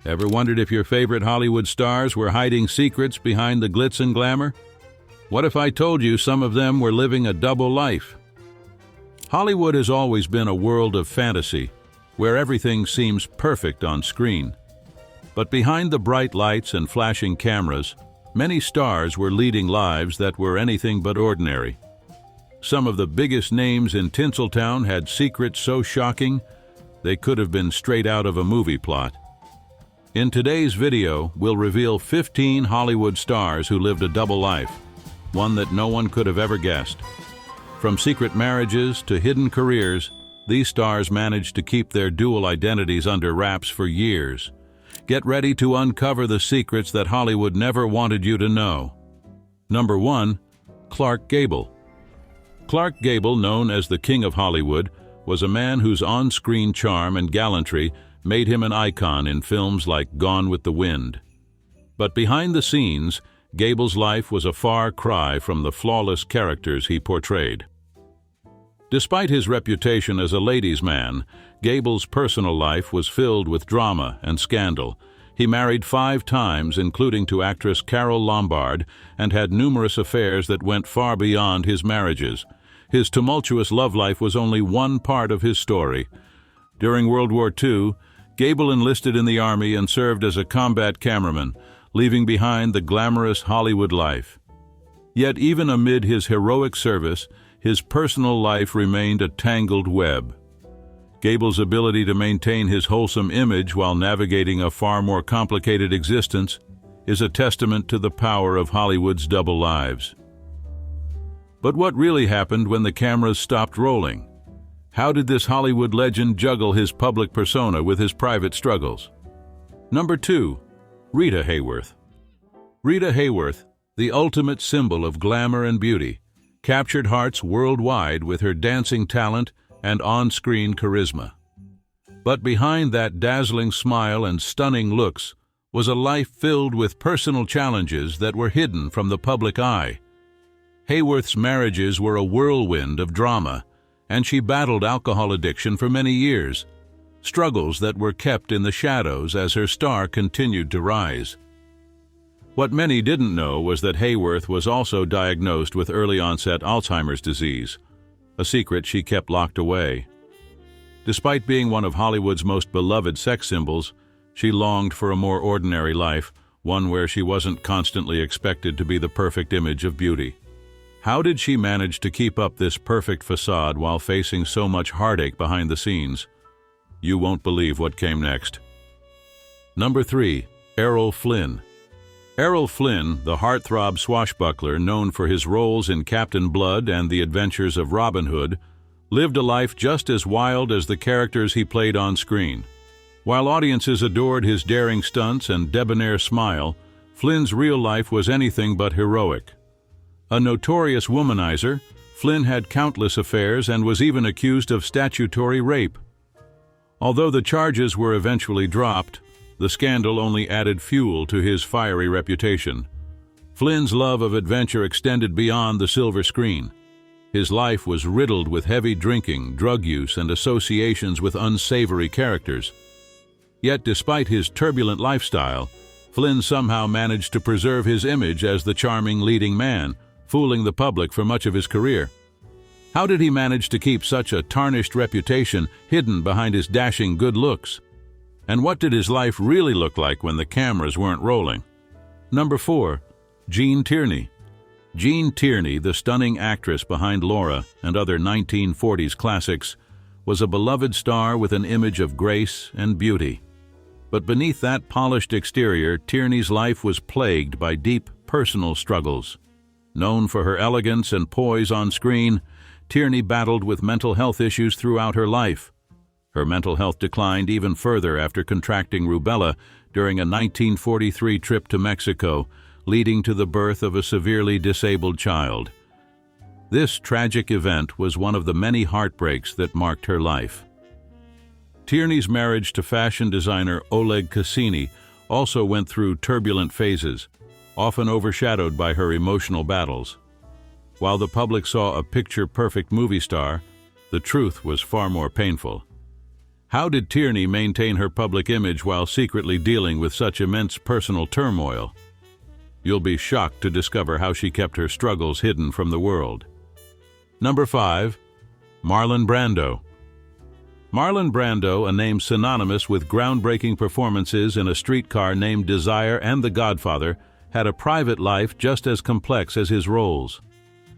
Ever wondered if your favorite Hollywood stars were hiding secrets behind the glitz and glamour? What if I told you some of them were living a double life? Hollywood has always been a world of fantasy, where everything seems perfect on screen. But behind the bright lights and flashing cameras, many stars were leading lives that were anything but ordinary. Some of the biggest names in Tinseltown had secrets so shocking, they could have been straight out of a movie plot. In today's video, we'll reveal 15 Hollywood stars who lived a double life, one that no one could have ever guessed. From secret marriages to hidden careers, these stars managed to keep their dual identities under wraps for years. Get ready to uncover the secrets that Hollywood never wanted you to know. Number 1. Clark Gable. Clark Gable, known as the King of Hollywood, was a man whose on-screen charm and gallantry made him an icon in films like Gone with the Wind. But behind the scenes, Gable's life was a far cry from the flawless characters he portrayed. Despite his reputation as a ladies' man, Gable's personal life was filled with drama and scandal. He married 5 times, including to actress Carole Lombard, and had numerous affairs that went far beyond his marriages. His tumultuous love life was only one part of his story. During World War II, Gable enlisted in the Army and served as a combat cameraman, leaving behind the glamorous Hollywood life. Yet even amid his heroic service, his personal life remained a tangled web. Gable's ability to maintain his wholesome image while navigating a far more complicated existence is a testament to the power of Hollywood's double lives. But what really happened when the cameras stopped rolling? How did this Hollywood legend juggle his public persona with his private struggles? Number 2. Rita Hayworth. Rita Hayworth, the ultimate symbol of glamour and beauty, captured hearts worldwide with her dancing talent and on-screen charisma. But behind that dazzling smile and stunning looks was a life filled with personal challenges that were hidden from the public eye. Hayworth's marriages were a whirlwind of drama, and she battled alcohol addiction for many years, struggles that were kept in the shadows as her star continued to rise. What many didn't know was that Hayworth was also diagnosed with early-onset Alzheimer's disease, a secret she kept locked away. Despite being one of Hollywood's most beloved sex symbols, she longed for a more ordinary life, one where she wasn't constantly expected to be the perfect image of beauty. How did she manage to keep up this perfect facade while facing so much heartache behind the scenes? You won't believe what came next. Number 3. Errol Flynn. Errol Flynn, the heartthrob swashbuckler known for his roles in Captain Blood and the Adventures of Robin Hood, lived a life just as wild as the characters he played on screen. While audiences adored his daring stunts and debonair smile, Flynn's real life was anything but heroic. A notorious womanizer, Flynn had countless affairs and was even accused of statutory rape. Although the charges were eventually dropped, the scandal only added fuel to his fiery reputation. Flynn's love of adventure extended beyond the silver screen. His life was riddled with heavy drinking, drug use, and associations with unsavory characters. Yet despite his turbulent lifestyle, Flynn somehow managed to preserve his image as the charming leading man, fooling the public for much of his career. How did he manage to keep such a tarnished reputation hidden behind his dashing good looks? And what did his life really look like when the cameras weren't rolling? Number 4. Gene Tierney. Gene Tierney, the stunning actress behind Laura and other 1940s classics, was a beloved star with an image of grace and beauty. But beneath that polished exterior, Tierney's life was plagued by deep personal struggles. Known for her elegance and poise on screen, Tierney battled with mental health issues throughout her life. Her mental health declined even further after contracting rubella during a 1943 trip to Mexico, leading to the birth of a severely disabled child. This tragic event was one of the many heartbreaks that marked her life. Tierney's marriage to fashion designer Oleg Cassini also went through turbulent phases, often overshadowed by her emotional battles. While the public saw a picture-perfect movie star, the truth was far more painful. How did Tierney maintain her public image while secretly dealing with such immense personal turmoil? You'll be shocked to discover how she kept her struggles hidden from the world. Number 5. Marlon Brando. Marlon Brando, a name synonymous with groundbreaking performances in A Streetcar Named Desire and The Godfather, had a private life just as complex as his roles.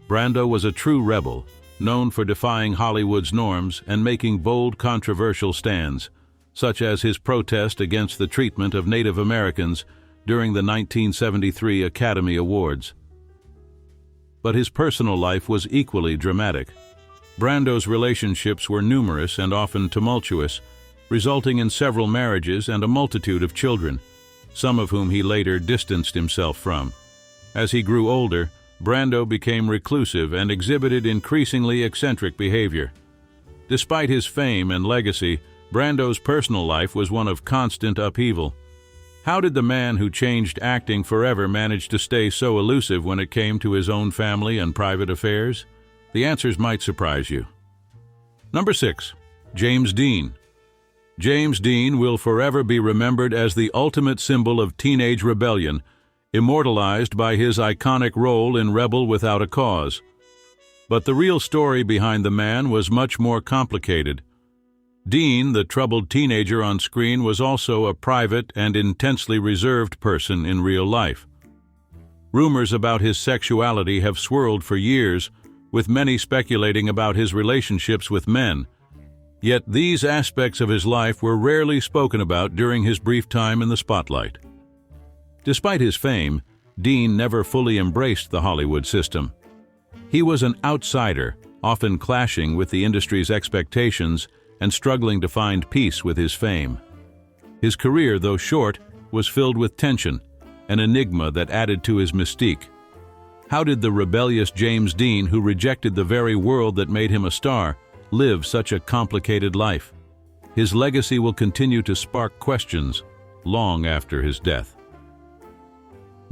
Brando was a true rebel, known for defying Hollywood's norms and making bold, controversial stands, such as his protest against the treatment of Native Americans during the 1973 Academy Awards. But his personal life was equally dramatic. Brando's relationships were numerous and often tumultuous, resulting in several marriages and a multitude of children, some of whom he later distanced himself from. As he grew older, Brando became reclusive and exhibited increasingly eccentric behavior. Despite his fame and legacy, Brando's personal life was one of constant upheaval. How did the man who changed acting forever manage to stay so elusive when it came to his own family and private affairs? The answers might surprise you. Number 6. James Dean. James Dean will forever be remembered as the ultimate symbol of teenage rebellion, immortalized by his iconic role in Rebel Without a Cause. But the real story behind the man was much more complicated. Dean, the troubled teenager on screen, was also a private and intensely reserved person in real life. Rumors about his sexuality have swirled for years, with many speculating about his relationships with men. Yet these aspects of his life were rarely spoken about during his brief time in the spotlight. Despite his fame, Dean never fully embraced the Hollywood system. He was an outsider, often clashing with the industry's expectations and struggling to find peace with his fame. His career, though short, was filled with tension, an enigma that added to his mystique. How did the rebellious James Dean, who rejected the very world that made him a star, live such a complicated life? His legacy will continue to spark questions long after his death.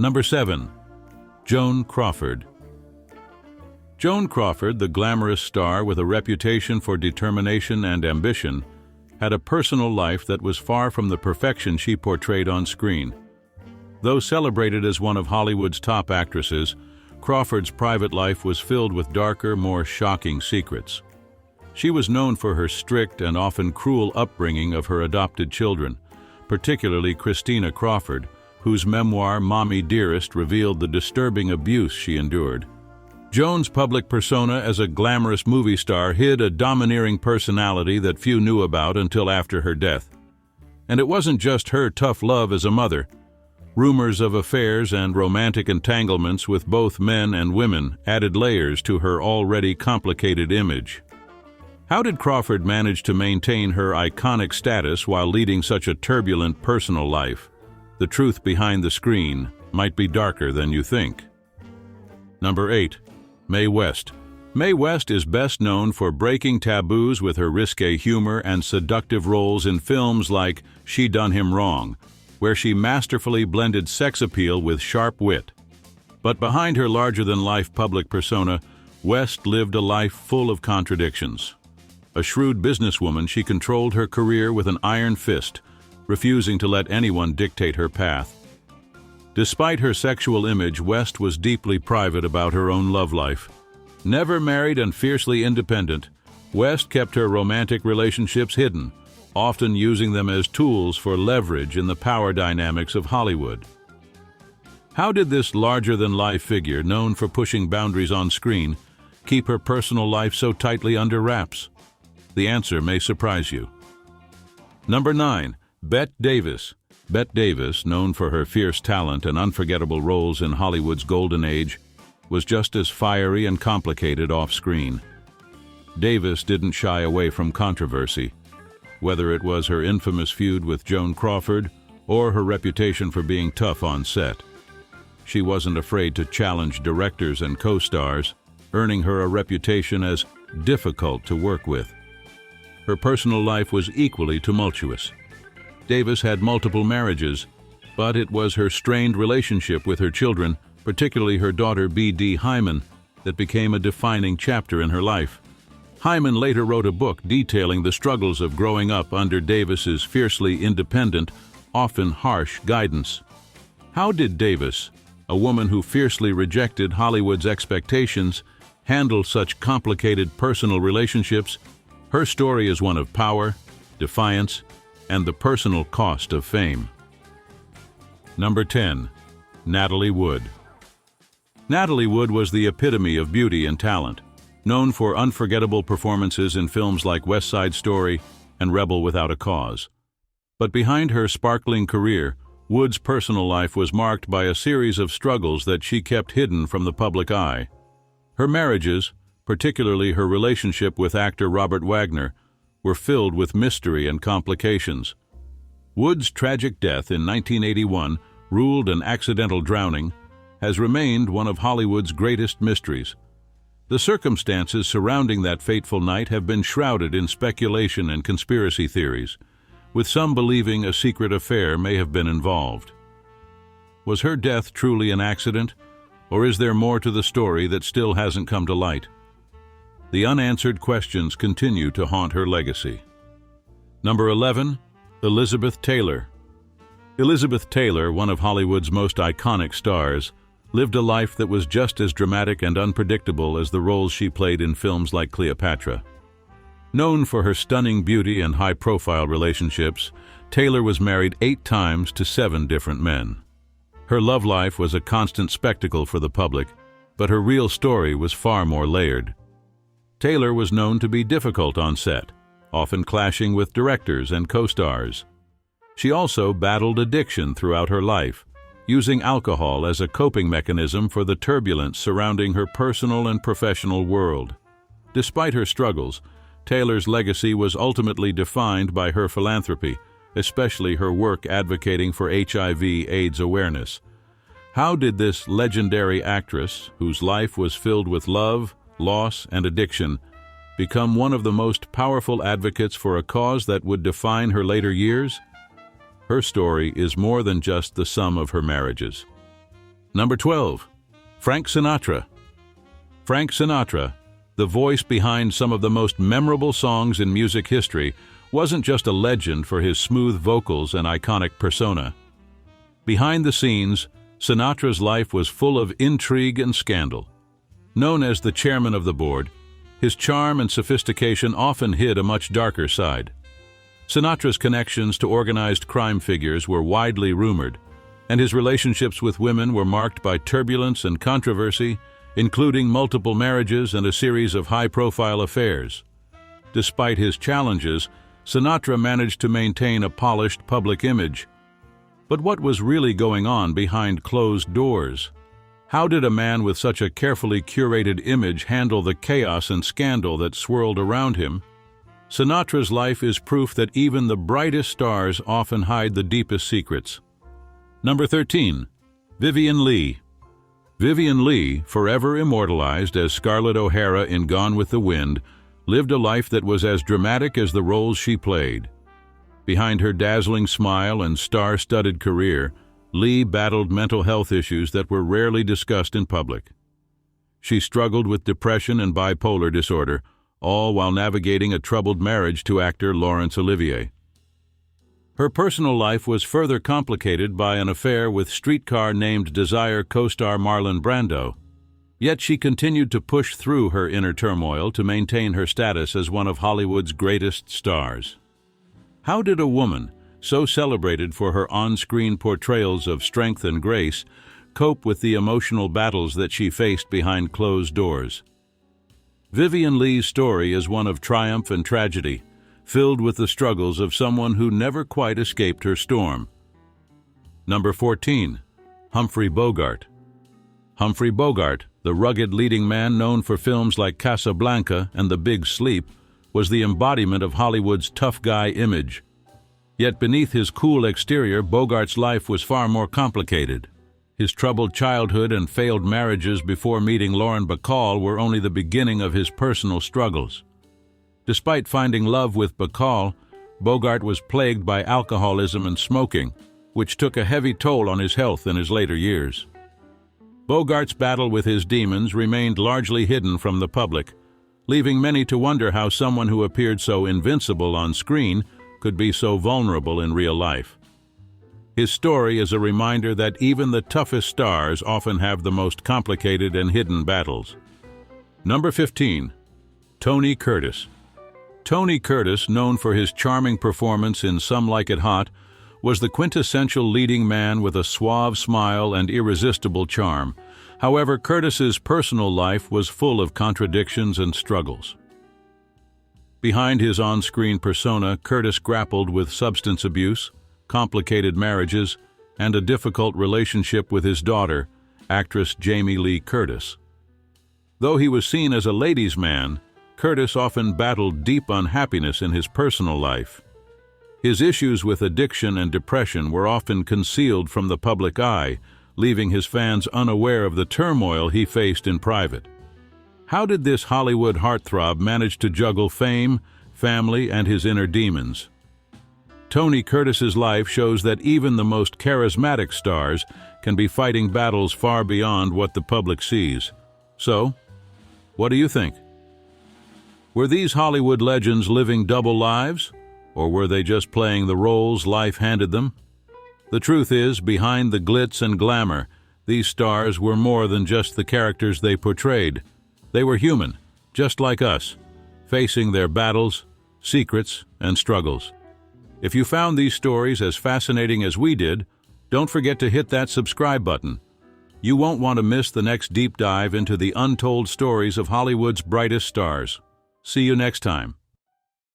Number 7. Joan Crawford. Joan Crawford, the glamorous star with a reputation for determination and ambition, had a personal life that was far from the perfection she portrayed on screen. Though celebrated as one of Hollywood's top actresses, Crawford's private life was filled with darker, more shocking secrets. She was known for her strict and often cruel upbringing of her adopted children, particularly Christina Crawford, whose memoir Mommy Dearest revealed the disturbing abuse she endured. Joan's public persona as a glamorous movie star hid a domineering personality that few knew about until after her death. And it wasn't just her tough love as a mother. Rumors of affairs and romantic entanglements with both men and women added layers to her already complicated image. How did Crawford manage to maintain her iconic status while leading such a turbulent personal life? The truth behind the screen might be darker than you think. Number 8. Mae West. Mae West is best known for breaking taboos with her risque humor and seductive roles in films like She Done Him Wrong, where she masterfully blended sex appeal with sharp wit. But behind her larger-than-life public persona, West lived a life full of contradictions. A shrewd businesswoman, she controlled her career with an iron fist, refusing to let anyone dictate her path. Despite her sexual image, West was deeply private about her own love life. Never married and fiercely independent, West kept her romantic relationships hidden, often using them as tools for leverage in the power dynamics of Hollywood. How did this larger-than-life figure, known for pushing boundaries on screen, keep her personal life so tightly under wraps? The answer may surprise you. Number 9. Bette Davis. Bette Davis, known for her fierce talent and unforgettable roles in Hollywood's golden age, was just as fiery and complicated off-screen. Davis didn't shy away from controversy, whether it was her infamous feud with Joan Crawford or her reputation for being tough on set. She wasn't afraid to challenge directors and co-stars, earning her a reputation as difficult to work with. Her personal life was equally tumultuous. Davis had multiple marriages, but it was her strained relationship with her children, particularly her daughter B.D. Hyman, that became a defining chapter in her life. Hyman later wrote a book detailing the struggles of growing up under Davis's fiercely independent, often harsh guidance. How did Davis, a woman who fiercely rejected Hollywood's expectations, handle such complicated personal relationships? Her story is one of power, defiance, and the personal cost of fame. Number 10. Natalie Wood. Natalie Wood was the epitome of beauty and talent, known for unforgettable performances in films like West Side Story and Rebel Without a Cause. But behind her sparkling career, Wood's personal life was marked by a series of struggles that she kept hidden from the public eye. Her marriages, particularly her relationship with actor Robert Wagner, were filled with mystery and complications. Wood's tragic death in 1981, ruled an accidental drowning, has remained one of Hollywood's greatest mysteries. The circumstances surrounding that fateful night have been shrouded in speculation and conspiracy theories, with some believing a secret affair may have been involved. Was her death truly an accident, or is there more to the story that still hasn't come to light? The unanswered questions continue to haunt her legacy. Number 11. Elizabeth Taylor. Elizabeth Taylor, one of Hollywood's most iconic stars, lived a life that was just as dramatic and unpredictable as the roles she played in films like Cleopatra. Known for her stunning beauty and high-profile relationships, Taylor was married 8 times to 7 different men. Her love life was a constant spectacle for the public, but her real story was far more layered. Taylor was known to be difficult on set, often clashing with directors and co-stars. She also battled addiction throughout her life, using alcohol as a coping mechanism for the turbulence surrounding her personal and professional world. Despite her struggles, Taylor's legacy was ultimately defined by her philanthropy, especially her work advocating for HIV/AIDS awareness. How did this legendary actress, whose life was filled with love, loss, and addiction, become one of the most powerful advocates for a cause that would define her later years? Her story is more than just the sum of her marriages. Number 12. Frank Sinatra. Frank Sinatra, the voice behind some of the most memorable songs in music history, wasn't just a legend for his smooth vocals and iconic persona. Behind the scenes, Sinatra's life was full of intrigue and scandal. Known as the chairman of the board, his charm and sophistication often hid a much darker side. Sinatra's connections to organized crime figures were widely rumored, and his relationships with women were marked by turbulence and controversy, including multiple marriages and a series of high-profile affairs. Despite his challenges, Sinatra managed to maintain a polished public image. But what was really going on behind closed doors? How did a man with such a carefully curated image handle the chaos and scandal that swirled around him? Sinatra's life is proof that even the brightest stars often hide the deepest secrets. Number 13. Vivien Leigh. Vivien Leigh, forever immortalized as Scarlett O'Hara in Gone with the Wind, lived a life that was as dramatic as the roles she played. Behind her dazzling smile and star-studded career, Leigh battled mental health issues that were rarely discussed in public. She struggled with depression and bipolar disorder, all while navigating a troubled marriage to actor Laurence Olivier. Her personal life was further complicated by an affair with Streetcar Named Desire co-star Marlon Brando, yet she continued to push through her inner turmoil to maintain her status as one of Hollywood's greatest stars. How did a woman, so celebrated for her on-screen portrayals of strength and grace, cope with the emotional battles that she faced behind closed doors? Vivien Leigh's story is one of triumph and tragedy, filled with the struggles of someone who never quite escaped her storm. Number 14. Humphrey Bogart. Humphrey Bogart, the rugged leading man known for films like Casablanca and The Big Sleep, was the embodiment of Hollywood's tough guy image. Yet beneath his cool exterior, Bogart's life was far more complicated. His troubled childhood and failed marriages before meeting Lauren Bacall were only the beginning of his personal struggles. Despite finding love with Bacall, Bogart was plagued by alcoholism and smoking, which took a heavy toll on his health in his later years. Bogart's battle with his demons remained largely hidden from the public, leaving many to wonder how someone who appeared so invincible on screen could be so vulnerable in real life. His story is a reminder that even the toughest stars often have the most complicated and hidden battles. Number 15. Tony Curtis. Tony Curtis, known for his charming performance in Some Like It Hot, was the quintessential leading man with a suave smile and irresistible charm. However, Curtis's personal life was full of contradictions and struggles. Behind his on-screen persona, Curtis grappled with substance abuse, complicated marriages, and a difficult relationship with his daughter, actress Jamie Lee Curtis. Though he was seen as a ladies' man, Curtis often battled deep unhappiness in his personal life. His issues with addiction and depression were often concealed from the public eye, leaving his fans unaware of the turmoil he faced in private. How did this Hollywood heartthrob manage to juggle fame, family, and his inner demons? Tony Curtis's life shows that even the most charismatic stars can be fighting battles far beyond what the public sees. So, what do you think? Were these Hollywood legends living double lives, or were they just playing the roles life handed them? The truth is, behind the glitz and glamour, these stars were more than just the characters they portrayed. They were human, just like us, facing their battles, secrets, and struggles. If you found these stories as fascinating as we did, don't forget to hit that subscribe button. You won't want to miss the next deep dive into the untold stories of Hollywood's brightest stars. See you next time.